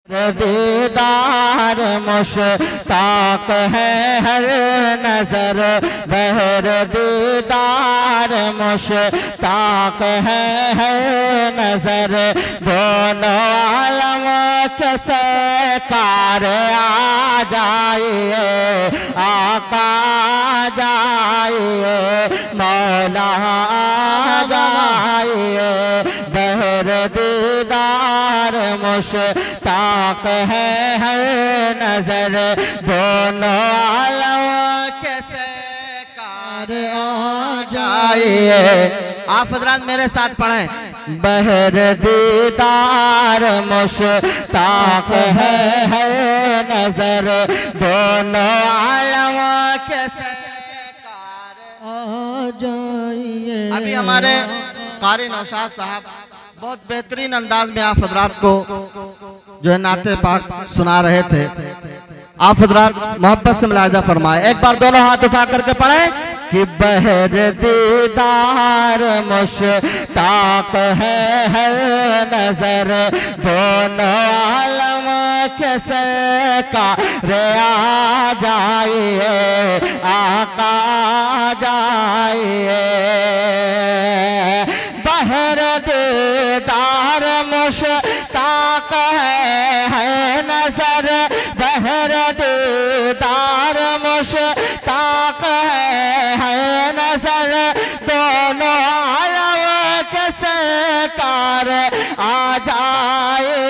दीदार मुश्ताक है हर नजर बहर दीदार मुश्ताक है हर नजर दोनों आलम के सरकार आ जाइए आका जाइए मौला जाइए बहर दीदार मुश्ताक है हर नजर दोनों आलम के सरकार आ जाइए। आप हजरात मेरे साथ पढ़ें। बहर दीदार मुश्ताक है हर नजर दोनों आलम के सरकार आ जाइए। अभी हमारे कारी नौशाद साहब बहुत बेहतरीन अंदाज में आप हजरात को जो है नाते पाक सुना रहे थे। आप हजरात मोहब्बत से मुलाहिजा फरमाए। एक बार दोनों हाथ उठा करके पढ़े कि बहर दीदार मुश्ताक है हर नजर दोनों आलम के सरकार आ जाइए आका जाइए। बहर दीदार मुश्ताक है नजर बहर दीदार मुश्ताक है नजर दोनों आलम के सरकार आ जाए।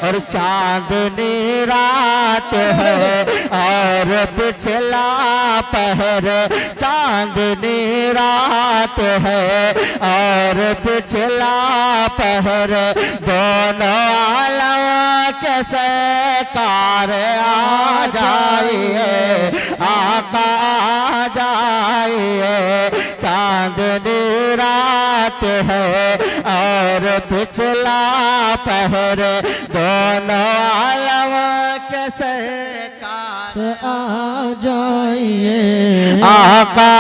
और चांदनी रात है और पिछला पहर चांदनी रात है और पिछला पहर दोनों आलम के सरकार आ जाइए आका जाइए। चांदनी रात है और पिछला पहर दोनों आलम के सरकार आ जाइए आका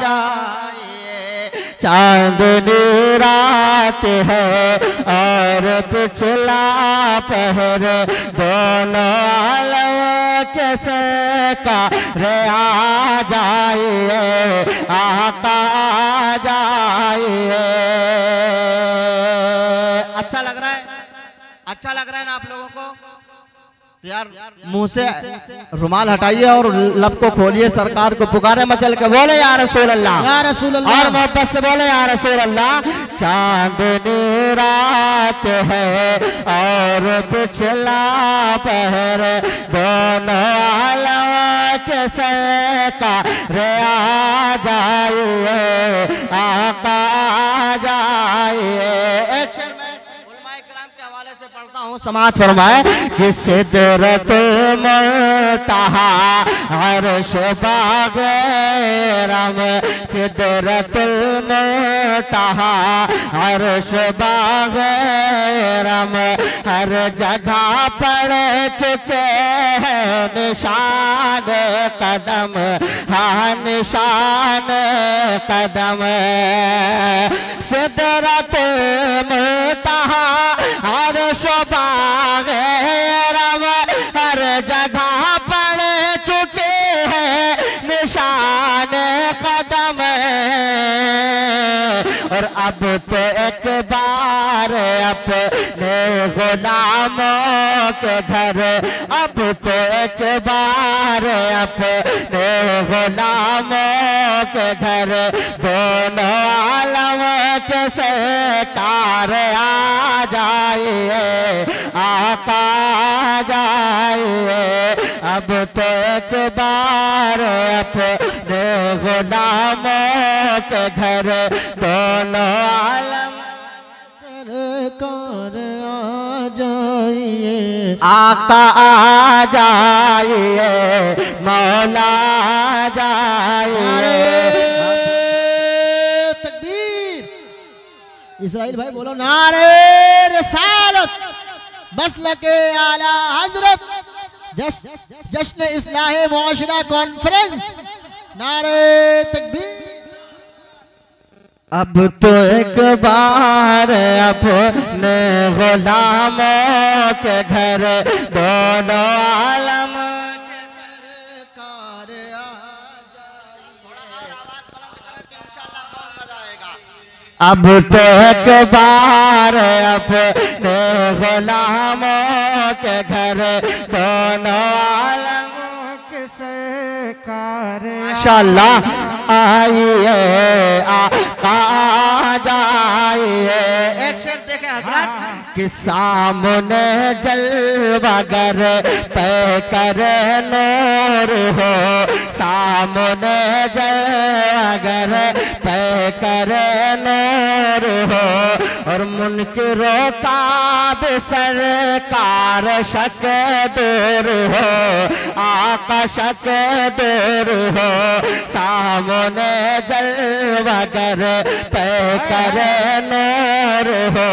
जाइए। चांदनी रात है और पिछला पहर दोनों आलम के सरकार आ जाइए आका जाइए। अच्छा लग रहा है? अच्छा लग रहा है ना आप लोगों को? यार मुंह से रुमाल हटाइए और लब को खोलिए, सरकार को पुकारे मचल के बोले या रसूल अल्लाह या रसूल अल्लाह और मोहब्बत से बोले या रसूल अल्लाह। चांदनी रात है और पिछला पहर दोनों आलम के सरकार आ जाइए आका जाइए। एक शेर में उलमाए किराम के हवाले से पढ़ता हूँ, समाज फरमाए कि सिदरत मुंतहा अर्श बाग़रम सिदरत मुंतहा अर्श बाग़रम हर जगह पड़ चुके हैं निशान कदम हाँ निशान कदम। सिदरत मुंतहा अर्श बाग़रम हर जगह पड़ चुके हैं निशान कदम। और अब तो एक बार अपने गुलामों के घर अब तो एक बार अपने गुलामों के घर दोनों आलम के सरकार आ जाइए आका जाइए। अब तो एक बार अपने गुलामों के घर दोनों आलम सरकार आ जाइए आका आ जाइए मौला जाइए। तकबीर। इस्राइल भाई बोलो नारे रिसालत मसलके आला हजरत जश्न इस्लाह मुआशरा कॉन्फ्रेंस नारे तकबीर। अब तो एक बार अपने गुलामों के घर दोनों आलम के सरकार आ जाए। अब तो एक बार अपने गुलामों के घर दोनों आलम के सरकार माशाअल्लाह आइए आका जाइए। एक शेर देखें हजरत कि सामने जलवागर पे कर नूर हो, सामने जलवागर पे कर नूर हो, और मुनकिरों का भी सरकार शक दूर हो, आका शक दूर हो, सामने जलवागर पे कर नूर हो,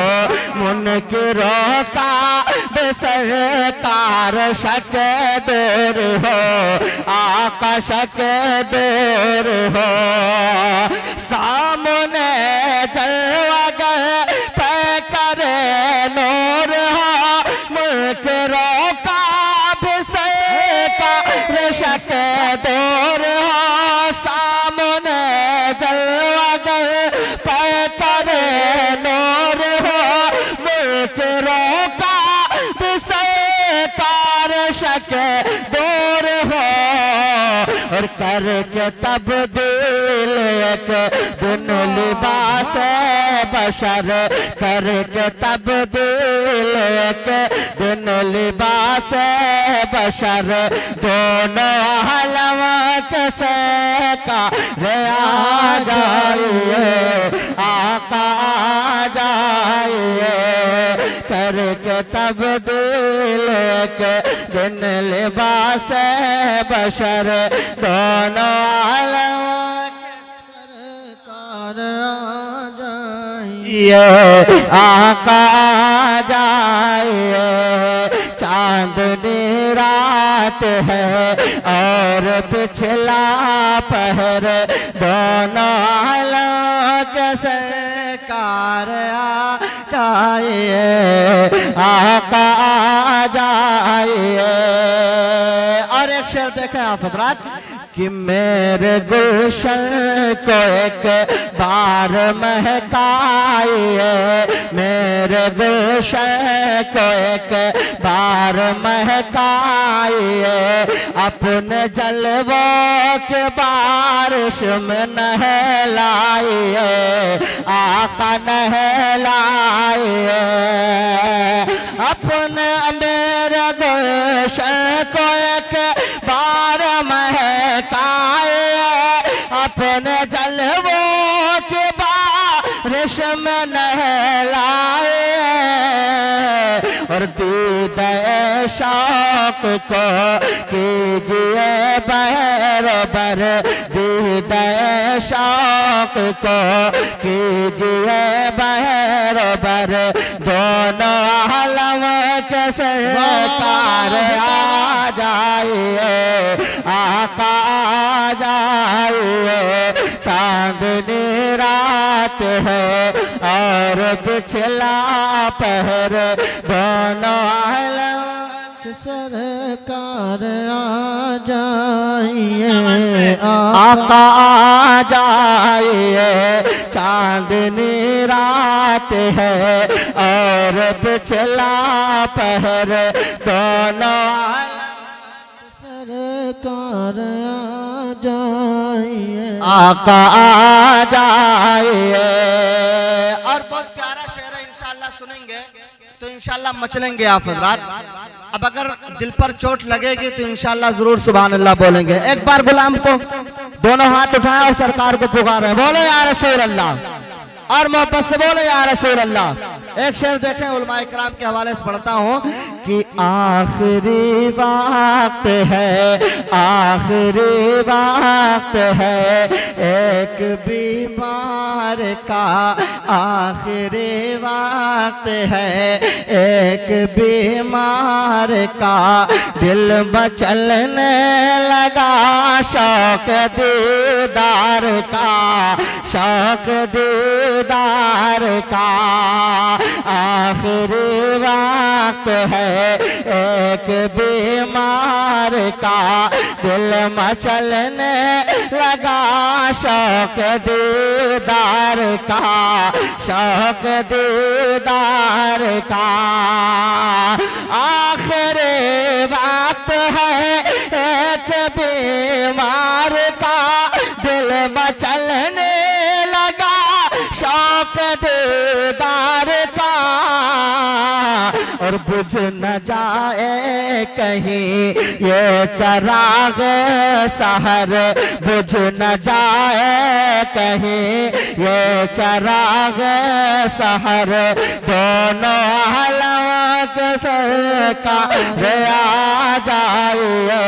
मुनकिरों का भी सरकार शक दूर हो, आका शक दूर हो, सामने जलवागर पे कर नूर हो, मुनकिरों का भी सरकार शक दूर हो, सामने जलवागर पे कर नूर हो, मुनकिरों का भी सरकार शक दूर हो, और करके तब्दील एक दिन लिबास बशर, करके तब्दील एक दिन लिबास बशर, दोनों हलम के सरकार आ जाइए, आका आ जाइए, करके तब्दील एक दिन लिबास बशर, दोनों आलम के सरकार आ जाइए, आका आ जाइए। चांदनी रात है और पिछला पहर, दोनों आलम के सरकार आ जाइए, आका आ जाइए। और एक शेर देखें आप हजरात कि मेरे गुलशन को एक बार महकाइए, मेरे गुलशन को एक बार महकाइए, अपने जलवों के बारिश में नहलाइए, आका नहलाइए, अपने मेरे गुलशन को एक बार महकाए, अपने जलवों के बारिश में नहलाए, और दीदे शौक को कीजिए बराबर, दीदे शौक को कीजिए बराबर, दोनों आलम के सरकार आ जाइए, आका आ जाइए। चांदनी रात है और पिछला पहर, दोनों आलम के सरकार आ जाइए, आका आ जाइए। चांदनी रात है और पिछला पहर, दोनों सरकार आ जाइए, आका आ जाइए। और बहुत प्यारा शेर है, इंशाल्लाह सुनेंगे तो इंशाल्लाह मचलेंगे आप हज़रात। अब अगर दिल पर चोट लगेगी तो इंशाल्लाह जरूर सुभान अल्लाह बोलेंगे। एक बार गुलाम को दोनों हाथ उठाए और सरकार को पुकारे, बोले या रसूल अल्लाह, और मोहब्बत से बोले या रसूल अल्लाह। एक शेर देखें उलमाए किराम के हवाले से पढ़ता हूँ कि आखिरी वक्त है, आखिरी वक्त है, एक बीमार का आखिरी वक्त है, एक बीमार का दिल मचलने लगा शौक दीदार का, शौक दीदार का। आखिरी वक्त है एक बीमार का, दिल मचलने लगा शौक दीदार का, शौक दीदार का। आखिरी वक्त है एक बीमार का, दिल मचलने लगा शौक दीदार का। और बुझ न जाए कहीं ये चराग सहर, बुझ न जाए कहीं ये चराग सहर। दोनों हलक सरकार आ जाइए,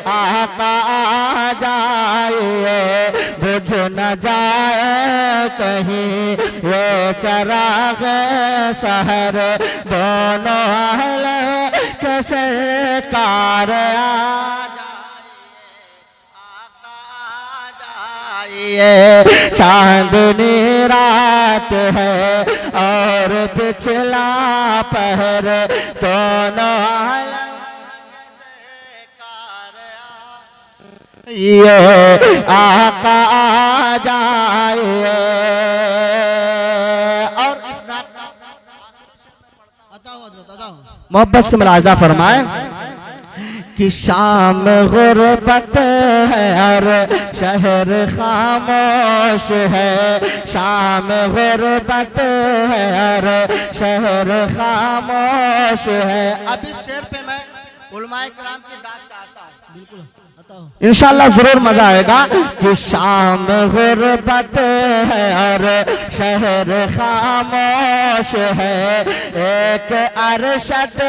आका आ जाइए। बुझ न जाए कहीं ये चराग सहर, दोनों हलक सरकार आ जाइए। चांदनी रात है और पिछला पहर, दोनों ये आका आ जाइए। और इस मोहब्बत से मुलाजा फरमाए कि शाम गुर्बत है और शहर खामोश है, शाम गुर्बत है और शहर खामोश है। अब इस शेर पे मैं उलमाए किराम की दाद चाहता हूँ, बिल्कुल इंशाअल्लाह जरूर मजा आएगा। कि शाम गुर्बत है और शहर खामोश है, एक अरशद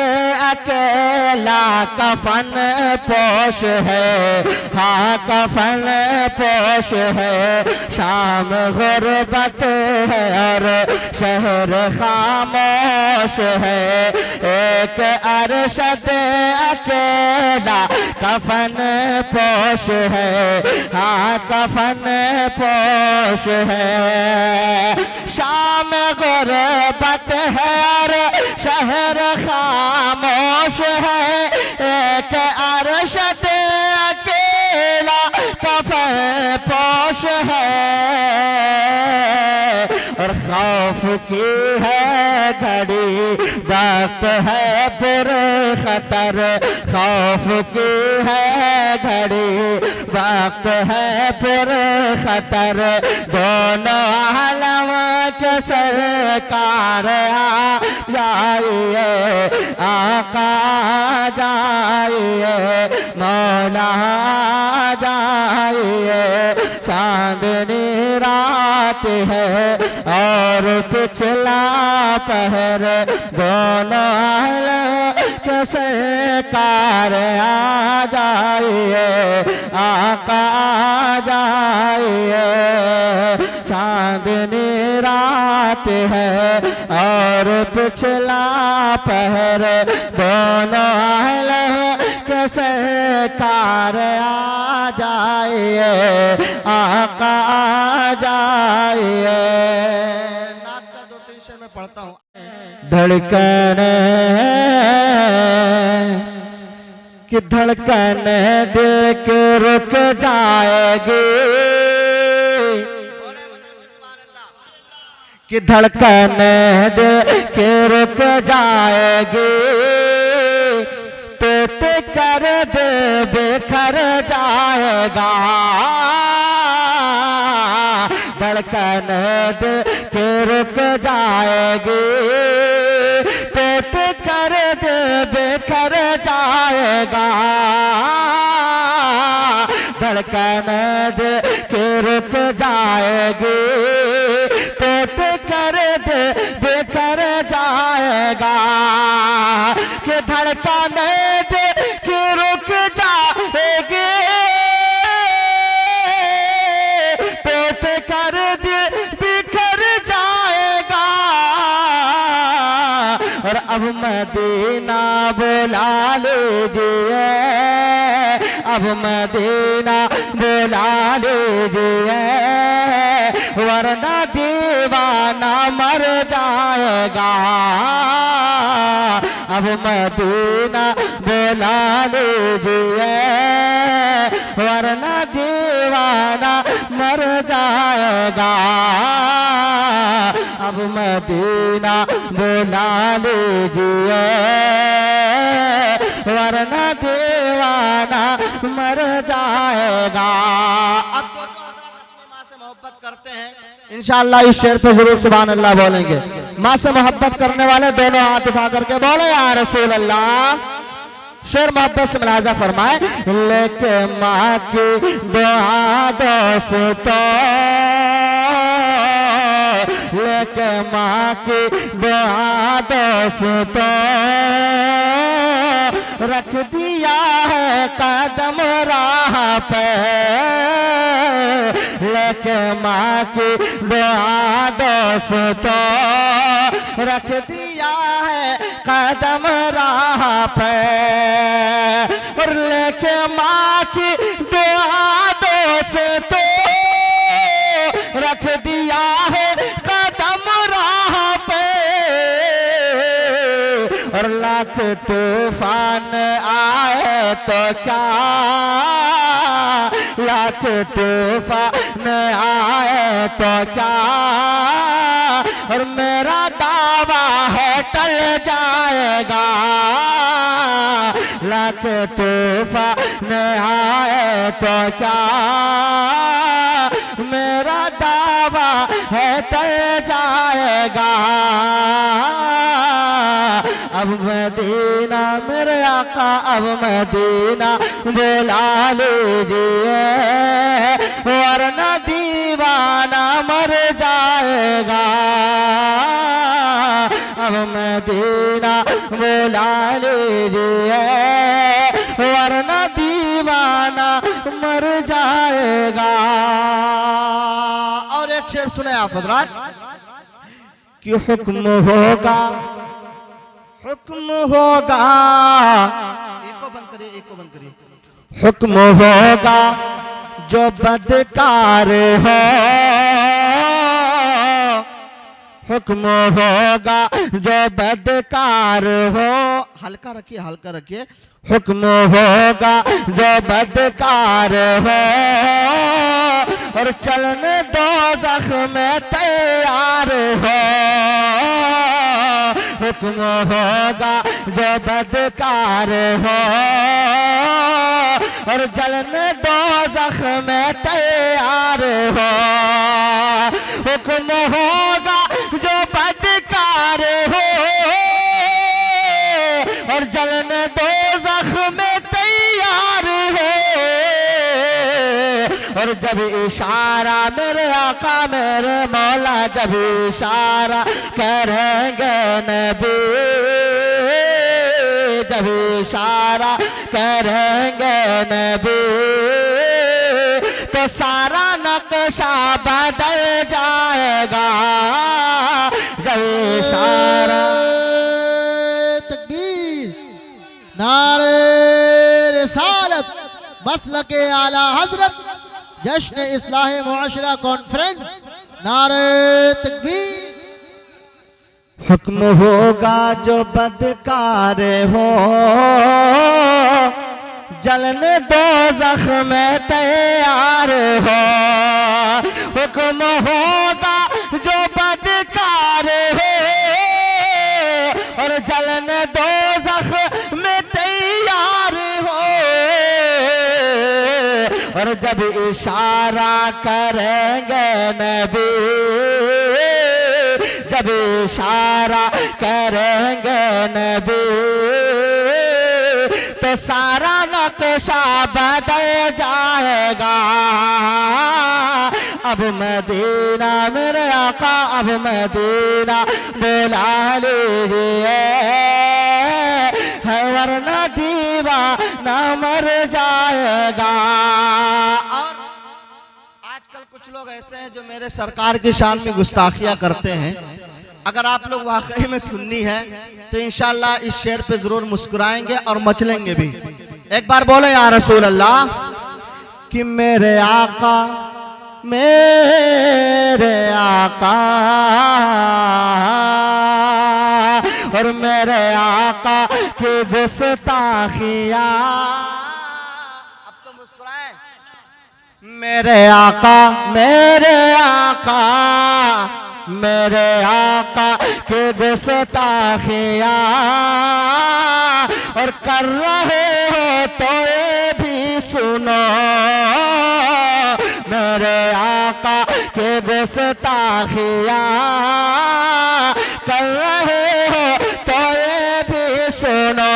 अकेला कफन पोश है, हाँ कफन पोश है। शाम गुर्बत है और शहर खामोश है, एक अरशद अकेला कफन पोश है, हाँ कफन पोश है। शाम गुर्बत है और शहर खामोश है, एक अरशद अकेला कफन पोश है। और खौफ की है घड़ी, वक्त है पुर खतर, खौफ की है घड़ी, वक्त है पुर खतर। दोनों आलम के सरकार आ जाइए, आका आ जाइए, मौला आ जाइए। चांदनी रात है और पिछला पहर, दोनों के सरकार आ जाइए, आका आ जाइए। चांदनी रात है और पिछला पहर, दोनों के सरकार आ जाइए, आका आ जाइए। नात का 2-3 शेर में पढ़ता हूँ। धड़कन कि धड़कन देख रुक जाएगी, कि धड़कन देख रुक जाएगी, टूट कर दे बिखर जाएगा। धड़कन देख रुक जाएगी, टूट कर दे बिखर जाएगा। धड़कन देख रुक जाएगी, टूट कर दे बिखर जाएगा। कि धड़कन देख रुक जाएगी, टूट कर दे बिखर जाएगा। और अब मदीना बुला लीजिए, अब मदीना बुला लीजिए, वरना दीवाना मर जाएगा। अब मदीना बुला लीजिए वरना दीवाना मर जाएगा। अब मदीना बुला लीजिए वरना दीवाना मर जाएगा। अब जो हज़रत अपनी माँ से मोहब्बत करते हैं इंशाअल्लाह इस शेर पे जरूर सुभान अल्लाह बोलेंगे। माँ से मोहब्बत करने वाले दोनों हाथ उठा करके बोले या रसूल अल्लाह। शेर मोहब्बत से मुलाजा फरमाए, लेके माँ की दुआ दोस्तों, लेके माँ की दुआ दोस्तों, रख दिया है कदम राह पे। लेके माँ की दुआ दोस्तों, रख दिया है कदम राह पे। और लेके माँ की दुआ दोस्तों, रख दिया है कदम राह पे। और लाख तूफान आए तो क्या, लाख तूफान आए तो क्या, और मेरा दावा है टल जाएगा। लाख तूफान आए तो क्या, मेरा दावा है टल जाएगा। अब मदीना मेरे आका, अब मदीना बुला लीजिए वरना दीवाना मर जाएगा। अब मदीना बुला लीजिए वरना दीवाना मर जाएगा। और एक शेर सुने आप हज़रात कि हुक्म होगा, हुक्म होगा, एक को बंद करिए, एक को बंद करिए। हुक्म होगा जो बदकार हो, हुक्म होगा जो बदकार हो, हल्का रखिए, हल्का रखिए। हुक्म होगा जो बदकार हो, और चलने दोज़ख में तैयार हो। हुक्म होगा जो बदकार हो, और जलने दोज़ख में तैयार हो। हुक्म होगा जो बदकार हो, और जलने दोज़ख में तैयार हो। और जब इशारा मेरे आका मेरे मौला, जब इशारा करेंगे नबी, जब इशारा करेंगे नबी, तो सारा नक्शा बदल जाएगा। जब इशारा, तकबीर, नारे रिसालत, मसलके आला हजरत, जश्न इस्लाह मुआशरा कॉन्फ्रेंस, नारे तकबीर। हुक्म होगा जो बदकार हो, जलने दोज़ख में तैयार हो। हुक्म होगा जो बदकार हो, और जलने दोज़ख में तैयार हो। और जब इशारा करेंगे नबी, जब इशारा करेंगे नबी, तो सारा नक्शा बदल जाएगा। अब मदीना मेरे आका, अब मदीना बुला लीजिए है वरना दीवाना मर जाएगा। और आजकल कुछ लोग ऐसे हैं जो मेरे सरकार की शान में गुस्ताखियां करते हैं। अगर आप लोग वाकई में सुन्नी है तो इंशाअल्लाह इस शेर पे जरूर मुस्कुराएंगे और मचलेंगे भी। एक बार बोले या रसूल अल्लाह कि मेरे आका मेरे आका और मेरे आका की गुस्ताखिया। अब तो मुस्कुराए। मेरे आका मेरे आका की गुस्ताखिया और कर रहे हो तो ये भी सुनो। मेरे आका के गुस्ताखिया कर रहे हो तो ये भी सुनो।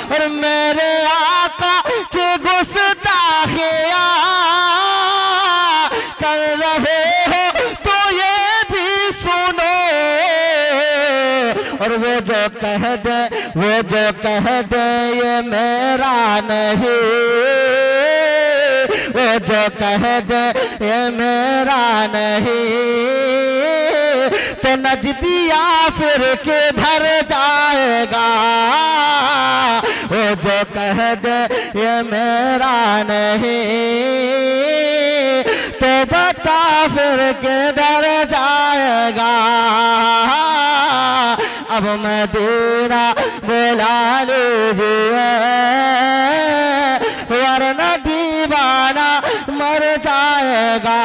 और मेरे आका के गुस्ताखिया कर रहे हो तो ये भी सुनो। और वो जो कह दे ये मेरा नहीं, वो जो कह दे ये मेरा नहीं, तो नजदिया फिर किधर जाएगा। वो जो कह दे ये मेरा नहीं, तो बता फिर किधर जाएगा। अब मदीना बुला लीजिए वरना दीवाना मर जाएगा।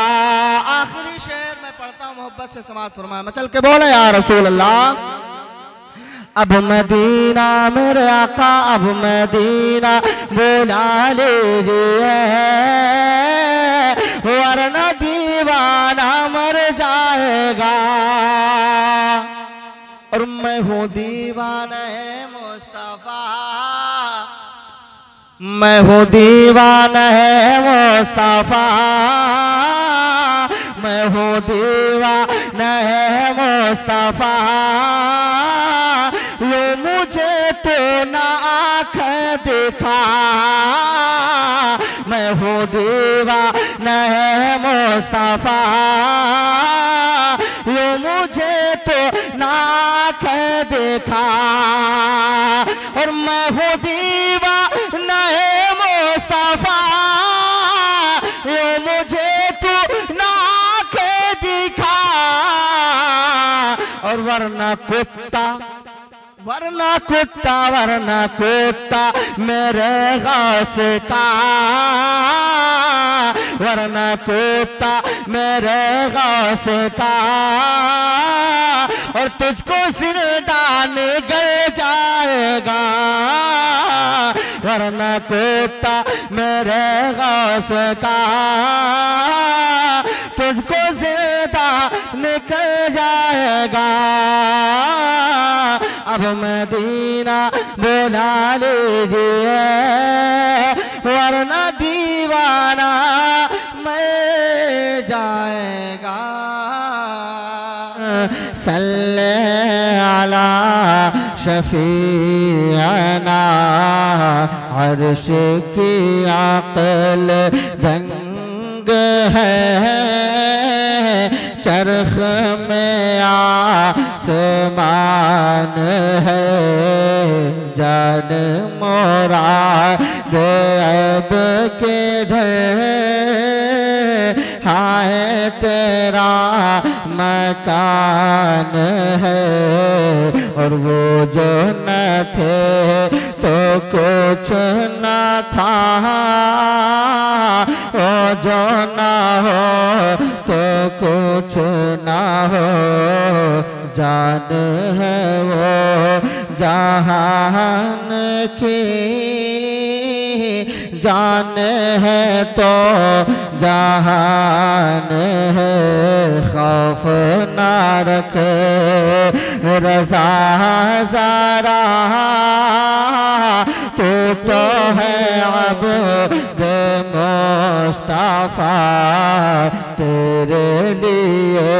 आखिरी शेर मैं पढ़ता हूँ, मोहब्बत से समाअत फरमाए। मैं चल के बोले या रसूल अल्लाह। अब मदीना मेरे आका, अब मदीना बुला लीजिए वरना दीवाना मर जाएगा। और मैं हूँ दीवाना है मुस्तफा, मैं हूँ दीवाना है मुस्तफा, मैं हूँ दीवाना है मुस्तफा। यूं मुझे तो ना आँख दिखा, मैं हूँ दीवाना है मुस्तफा। यूं मुझे तो ना आँख दिखा। और मैं हूँ दीवाना है मुस्तफा, यूं मुझे तो ना आँख दिखा। और वरना कुत्ता मेरे गौस का, वरना कुत्ता मेरे गौस का। और तुझको जिंदा निगल जाएगा, वरना कुत्ता मेरे गौस का। तुझको जिंदा निकल जाएगा। अब मदीना बुला लीजिए वरना दीवाना मैं जाएगा। सल्ले अला शफीअना, अर्श की अक़ल दंग है, चरख में आसमान है। जान मुराद अब किधर, हाय तेरा मकान है। और वो जो न थे तो कुछ न था, वो जो न हो तो कुछ न हो। जान है वो जहान की, जान है तो जहान है। खौफ ना रख रज़ा ज़रा, तू तो है अब्द मुस्तफा। तेरे लिए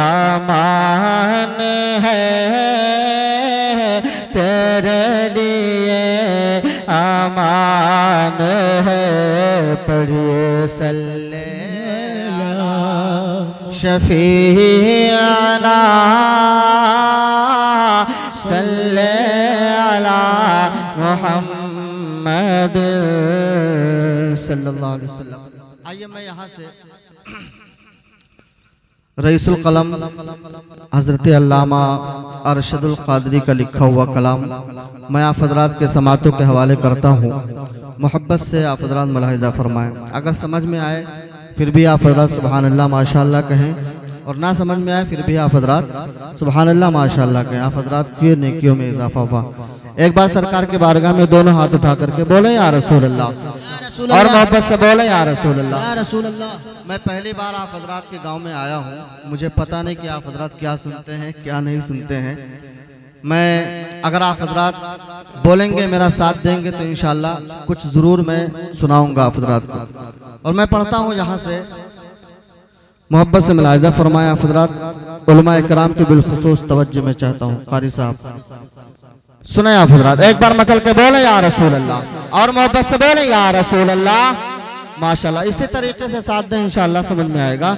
अमान है, तेरे लिए अमान है। पढ़िए सल्ले अला शफीअना, सल्ले अला मुहम्मद सल्लल्लाहु अलैहि वसल्लम। आइए मैं यहाँ से रईसुल कलम हज़रत अल्लामा अरशदुल क़ादरी का लिखा हुआ कलाम मैं आप हज़रात के समातों के हवाले करता हूँ। मोहब्बत से आप हज़रात मुलाहिज़ा फरमाएं। अगर समझ में आए फिर भी आप हज़रात सुभान अल्लाह माशाअल्लाह कहें, और ना समझ में आए फिर भी आप हज़रात सुभान अल्लाह माशाअल्लाह कहें। आप हज़रात की नेकियों में इजाफा हुआ। एक बार सरकार के बारगाह में दोनों हाथ उठा करके बोले या रसूल अल्लाह, और मोहब्बत से बोले या रसूल अल्लाह। या रसूल अल्लाह। मैं पहली बार आप हज़रात के गांव में आया हूं, मुझे पता नहीं कि आप हज़रात क्या सुनते हैं क्या नहीं सुनते हैं। मैं अगर आप हज़रात बोलेंगे मेरा साथ देंगे तो इंशाअल्लाह कुछ ज़रूर मैं सुनाऊंगा आप हज़रात को। और मैं पढ़ता हूं यहाँ से, मोहब्बत से मुलाहिज़ा फरमाया आप हज़रात। उलमा इकराम की बिलखुसूस तवज्जो में चाहता हूँ। कारी साहब सुने आप हज़रात, एक बार मचल के बोले या रसूल अल्लाह, और मोहब्बत से बोले या रसूल अल्लाह माशाअल्लाह। इसी तरीके से साथ दें इंशाअल्लाह समझ में आएगा।